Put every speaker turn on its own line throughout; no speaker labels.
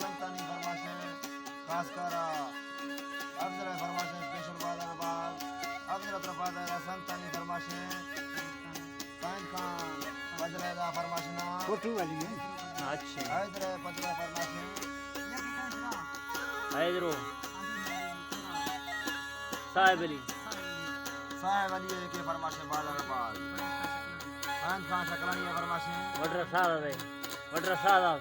संतानी फरमाशें खासकर Afzal फरमाशें special बादरबाद Afzal रफादा संतानी फरमाशें sign Khan बजरेदा फरमाशना
photo वाली है।
अच्छा
हैदर पतला फरमाशें
हैदरो साहिब अली
साहिब अली के फरमाशें बादरबाद खान खान शकलानी फरमाशें
वड्रा सादा दे वड्रा सादा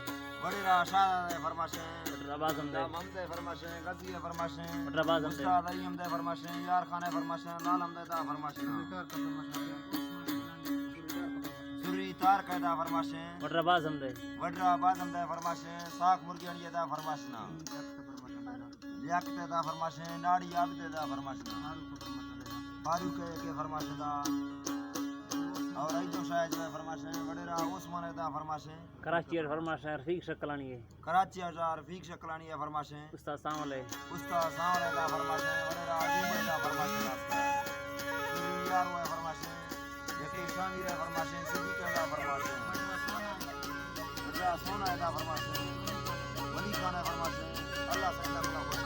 बड़ी राशाद फरमाशें
वड्रा बाजम दे
हमदे फरमाशें गजी फरमाशें
वड्रा बाजम दे
उस्ताद अली हमदे फरमाशें यार खान फरमाशें लाल हमदे दा फरमाशें सुरी तार कैदा फरमाशें
वड्रा बाजम दे
वड्रा बादम दे फरमाशें साख मुर्गियां दा फरमाशना लियाकत दा फरमाशें नाड़ी आबदे दा फरमाशना फारूक के फरमाशें दा और ऐजो शायद जो फरमाशें वडेरा उस्मान दा फरमाशें
कराची और फरमाश रफीक शकलानी है
कराची हजार रफीक शकलानी फरमाशें
उस्ताद सामले
उस्ताद सावले दा फरमाशें वडेरा अजीब दा फरमाशें यार वो फरमाशें यकी शामिर फरमाशें सिद्दीक दा फरमाशें वडेरा सोना दा फरमाशें वली खान फरमाशें अल्लाह से अल्लाह